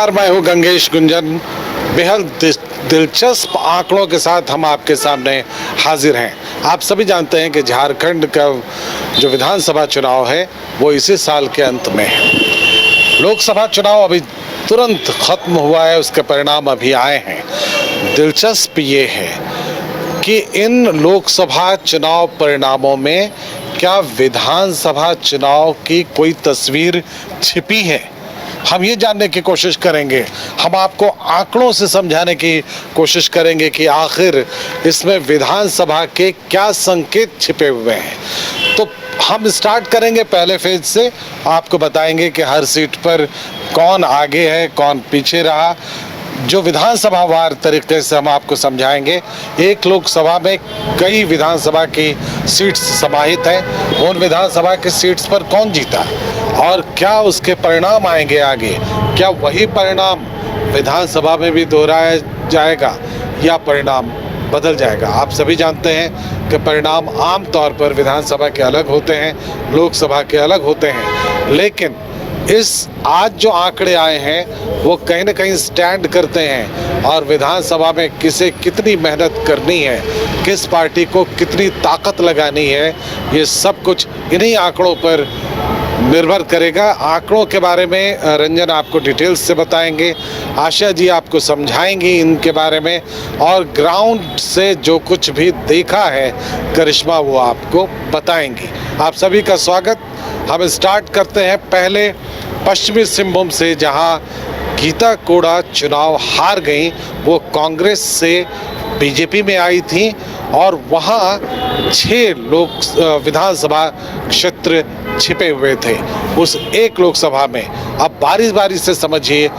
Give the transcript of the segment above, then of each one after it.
नमस्कार, मैं हूं गंगेश गुंजन। बेहद दिलचस्प आंकड़ों के साथ हम आपके सामने हाजिर हैं। आप सभी जानते हैं कि झारखंड का जो विधानसभा चुनाव है वो इसी साल के अंत में है। लोकसभा चुनाव अभी तुरंत खत्म हुआ है, उसके परिणाम अभी आए हैं। दिलचस्प ये है कि इन लोकसभा चुनाव परिणामों में क्या विधानसभा चुनाव की कोई तस्वीर छिपी है, हम ये जानने की कोशिश करेंगे। हम आपको आंकड़ों से समझाने की कोशिश करेंगे कि आखिर इसमें विधानसभा के क्या संकेत छिपे हुए हैं। तो हम स्टार्ट करेंगे पहले फेज से। आपको बताएंगे कि हर सीट पर कौन आगे है, कौन पीछे रहा। जो विधानसभा वार तरीके से हम आपको समझाएंगे। एक लोकसभा में कई विधानसभा की सीट्स समाहित हैं। उन विधानसभा की सीट्स पर कौन जीता और क्या उसके परिणाम आएंगे आगे। क्या वही परिणाम विधानसभा में भी दोहराया जाएगा या परिणाम बदल जाएगा। आप सभी जानते हैं कि परिणाम आम तौर पर विधानसभा के अलग होते हैं, लोकसभा के अलग होते हैं, लेकिन इस आज जो आंकड़े आए हैं वो कहीं ना कहीं स्टैंड करते हैं और विधानसभा में किसे कितनी मेहनत करनी है, किस पार्टी को कितनी ताकत लगानी है, ये सब कुछ इन्हीं आंकड़ों पर निर्भर करेगा। आंकड़ों के बारे में रंजन आपको डिटेल्स से बताएंगे, आशा जी आपको समझाएंगी इनके बारे में, और ग्राउंड से जो कुछ भी देखा है करिश्मा वो आपको बताएंगी। आप सभी का स्वागत। हम स्टार्ट करते हैं पहले पश्चिमी सिंहभूम से, जहां गीता कोड़ा चुनाव हार गई। वो कांग्रेस से बीजेपी में आई थी और वहाँ 6 विधानसभा क्षेत्र छिपे हुए थे उस एक लोकसभा में। अब बारी बारी से समझिए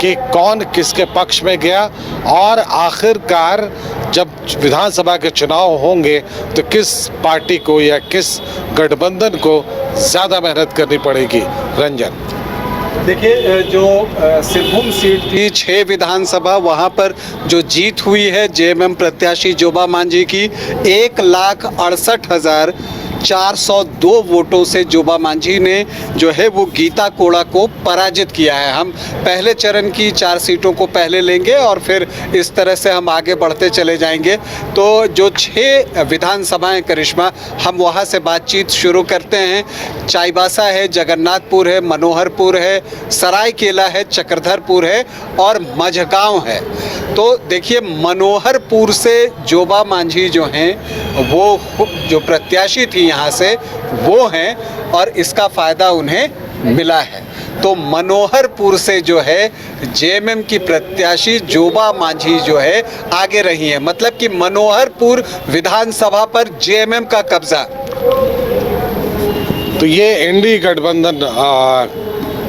कि कौन किसके पक्ष में गया और आखिरकार जब विधानसभा के चुनाव होंगे तो किस पार्टी को या किस गठबंधन को ज़्यादा मेहनत करनी पड़ेगी। रंजन, देखिए, जो सिंहभूम सीट थी 6 विधानसभा, वहाँ पर जो जीत हुई है जेएमएम प्रत्याशी जोबा मांझी की 1,68,402 वोटों से जोबा मांझी ने जो है वो गीता कोड़ा को पराजित किया है। हम पहले चरण की 4 सीटों को पहले लेंगे और फिर इस तरह से हम आगे बढ़ते चले जाएंगे। तो जो 6 विधानसभाएं करिश्मा, हम वहाँ से बातचीत शुरू करते हैं। चाईबासा है, जगन्नाथपुर है, मनोहरपुर है, सरायकेला है, चक्रधरपुर है और मझगांव है। तो देखिए, मनोहरपुर से जोबा मांझी जो हैं वो जो प्रत्याशी थी यहाँ से वो हैं और इसका फ़ायदा उन्हें मिला है। तो मनोहरपुर से जो है जेएमएम की प्रत्याशी जोबा मांझी जो है आगे रही है। मतलब कि मनोहरपुर विधानसभा पर जेएमएम का कब्जा। तो ये एनडीए गठबंधन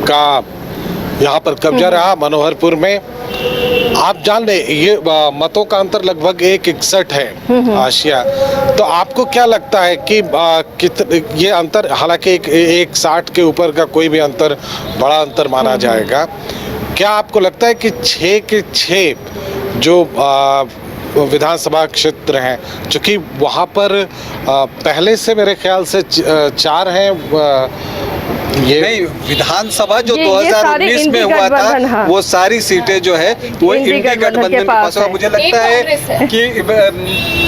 का यहाँ पर कब्जा रहा मनोहरपुर में। आप जान ले ये मतों का अंतर लगभग 161 है आशिया। तो आपको क्या लगता है कि ये अंतर, हालांकि 160 के ऊपर का कोई भी अंतर बड़ा अंतर माना जाएगा, क्या आपको लगता है कि 6 के 6 जो विधानसभा क्षेत्र हैं, चूँकि वहाँ पर पहले से मेरे ख्याल से 4 हैं, ये नहीं, विधानसभा जो 2019 में हुआ था हाँ। वो सारी सीटें जो है वो इंडिया गठबंधन के पास है। मुझे लगता है कि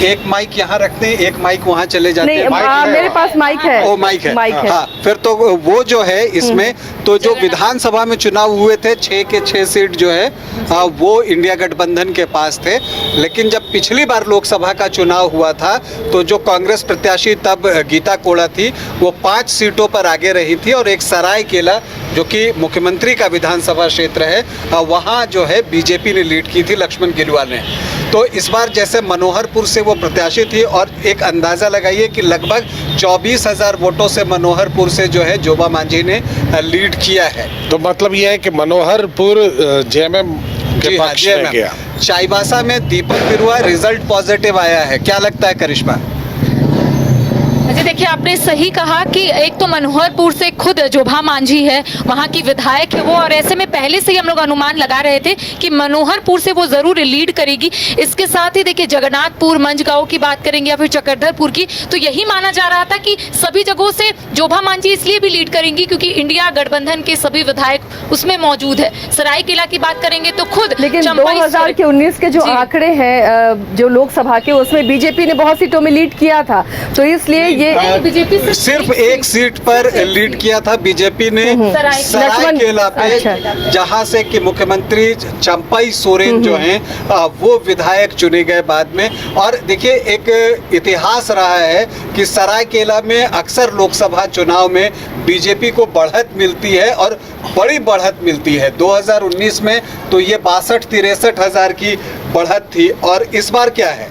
एक माइक यहाँ रखते हैं, एक माइक वहाँ चले जाते हैं। मेरे पास माइक है। ओ माइक है, हाँ। फिर तो वो जो है इसमें तो जो विधानसभा में चुनाव हुए थे 6 के 6 सीट जो है वो इंडिया गठबंधन के पास थे। लेकिन जब पिछली बार लोकसभा का चुनाव हुआ था तो जो कांग्रेस प्रत्याशी तब गीता कोड़ा थी वो 5 सीटों पर आगे रही थी और एक सरायकेला जो कि मुख्यमंत्री का विधानसभा क्षेत्र है वहाँ जो है बीजेपी ने लीड की थी, लक्ष्मण गिलवाल ने। तो इस बार जैसे मनोहरपुर से वो प्रत्याशी थी और एक अंदाज़ा लगाइए कि लगभग 24,000 वोटों से मनोहरपुर से जो है जोबा मांझी ने लीड किया है। तो मतलब ये है कि मनोहरपुर जेएमएम के पक्ष में गया। चाईबासा में दीपक बिरुआ रिजल्ट पॉजिटिव आया है, क्या लगता है करिश्मा? जी देखिए, आपने सही कहा कि एक तो मनोहरपुर से खुद जोभा मांझी है, वहाँ की विधायक है वो, और ऐसे में पहले से ही हम लोग अनुमान लगा रहे थे कि मनोहरपुर से वो जरूर लीड करेगी। इसके साथ ही देखिए, जगन्नाथपुर मंझगांव की बात करेंगे या फिर चक्रधरपुर की, तो यही माना जा रहा था कि सभी जगहों से जोभा मांझी इसलिए भी लीड करेंगी क्योंकि इंडिया गठबंधन के सभी विधायक उसमें मौजूद है। सरायकेला की बात करेंगे तो खुद लेकिन चंपाई 2019 के जो जी। आंकड़े हैं जो लोकसभा के, उसमें बीजेपी ने बहुत सीटों में लीड किया था, तो इसलिए ये बीजेपी सिर्फ एक सीट पर लीड किया था बीजेपी ने, सरायकेला पे, अच्छा। जहां से कि मुख्यमंत्री चंपाई सोरेन जो हैं वो विधायक चुने गए बाद में। और देखिए, एक इतिहास रहा है कि सरायकेला में अक्सर लोकसभा चुनाव में बीजेपी को बढ़त मिलती है और बड़ी बढ़त मिलती है। 2019 में तो ये 62-63 हजार की बढ़त थी, और इस बार क्या है,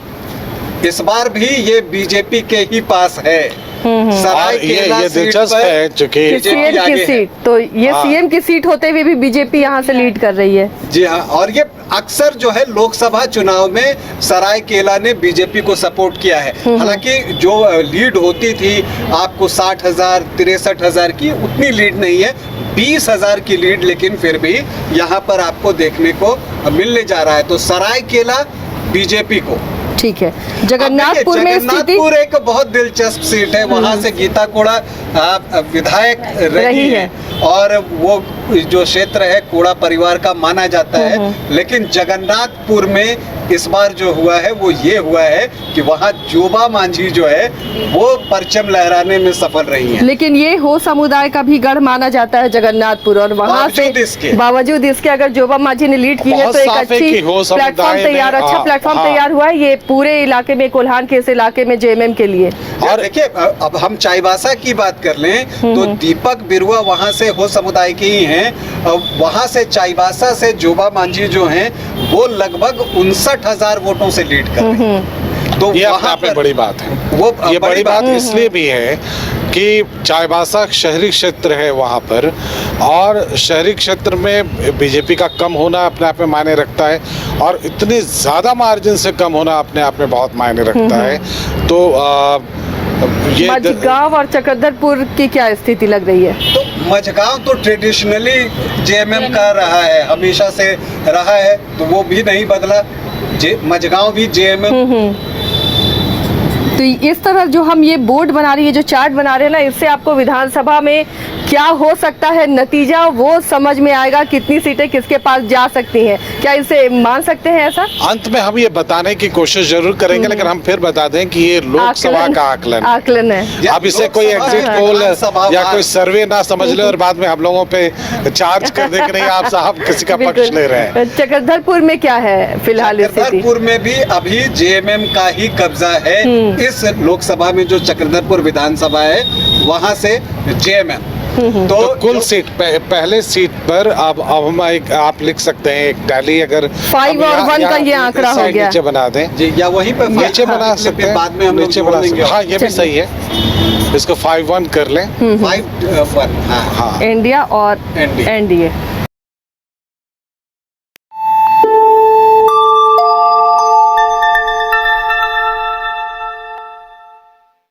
इस बार भी ये बीजेपी के ही पास है। और ये दिलचस्प है चूंकि सीएम की सीट, तो ये सीएम की सीट होते हुए भी बीजेपी यहाँ से लीड कर रही है। जी हाँ, और ये अक्सर जो है लोकसभा चुनाव में सरायकेला ने बीजेपी को सपोर्ट किया है। हालांकि जो लीड होती थी आपको 60,000 63,000 की, उतनी लीड नहीं है, 20,000 की लीड, लेकिन फिर भी यहाँ पर आपको देखने को मिलने जा रहा है। तो सरायकेला बीजेपी को। ठीक है, जगन्नाथपुर में स्थिति, जगन्नाथपुर एक बहुत दिलचस्प सीट है, वहां से गीता कोड़ा विधायक रही है, और वो जो क्षेत्र है कोड़ा परिवार का माना जाता है। लेकिन जगन्नाथपुर में इस बार जो हुआ है वो ये हुआ है कि वहाँ जोबा मांझी जो है वो परचम लहराने में सफल रही है। लेकिन ये हो समुदाय का भी गढ़ माना जाता है जगन्नाथपुर, और वहाँ से बावजूद इसके अगर जोबा मांझी ने लीड की है तो एक अच्छी प्लेटफॉर्म तैयार, अच्छा प्लेटफॉर्म तैयार हुआ है ये पूरे इलाके में, कोल्हान के इस इलाके में जेएमएम के लिए। और देखिए, अब हम चाईबासा की बात कर लें तो दीपक बिरुआ वहाँ से हो समुदाय के ही हैं। वहाँ से चाईबासा से जोबा मांझी जो हैं वो लगभग 59,000 वोटों से लीड कर रहे हैं। तो ये अपने आप में बड़ी बात है। वो ये बड़ी बात इसलिए भी है कि चाईबासा शहरी क्षेत्र है वहाँ पर, और शहरी क्षेत्र में बीजेपी का कम होना अपने आप में मायने रखता है, और इतनी ज़्यादा मार्जिन से कम होना अपने आप में बहुत मायने रखता है। तो ये मझगांव और चक्रधरपुर की क्या स्थिति लग रही है? तो मझगांव तो ट्रेडिशनली जेएमएम का रहा है, हमेशा से रहा है, तो वो भी नहीं बदला। मझगांव भी जेएमएम। तो इस तरह जो हम ये बोर्ड बना रही है, जो चार्ट बना रहे हैं ना, इससे आपको विधानसभा में क्या हो सकता है नतीजा वो समझ में आएगा, कितनी सीटें किसके पास जा सकती हैं, क्या इसे मान सकते हैं ऐसा? अंत में हम ये बताने की कोशिश जरूर करेंगे, लेकिन हम फिर बता दें कि ये लोकसभा का आकलन है। अब इसे कोई एग्जिट पोल या कोई सर्वे ना समझ ले और बाद में हम लोगों पे चार्ज कर दे कि नहीं आप साहब किसी का पक्ष ले रहे हैं। चक्रधरपुर में क्या है फिलहाल स्थिति? चक्रधरपुर में भी अभी जेएमएम का ही कब्जा है। इस लोकसभा में जो चक्रधरपुर विधानसभा है वहां से जेएमएम। तो कुल सीट पहले सीट पर अब हम आप लिख सकते हैं एक टैली, अगर 5 और 1 का ये आंकड़ा हो गया, नीचे बना दें जी, या वहीं पे नीचे बना सकते हैं, बाद में हम नीचे बना सकते हैं। हाँ, ये भी सही है, इसको 5-1 कर लें। 5-1 इंडिया और एनडीए।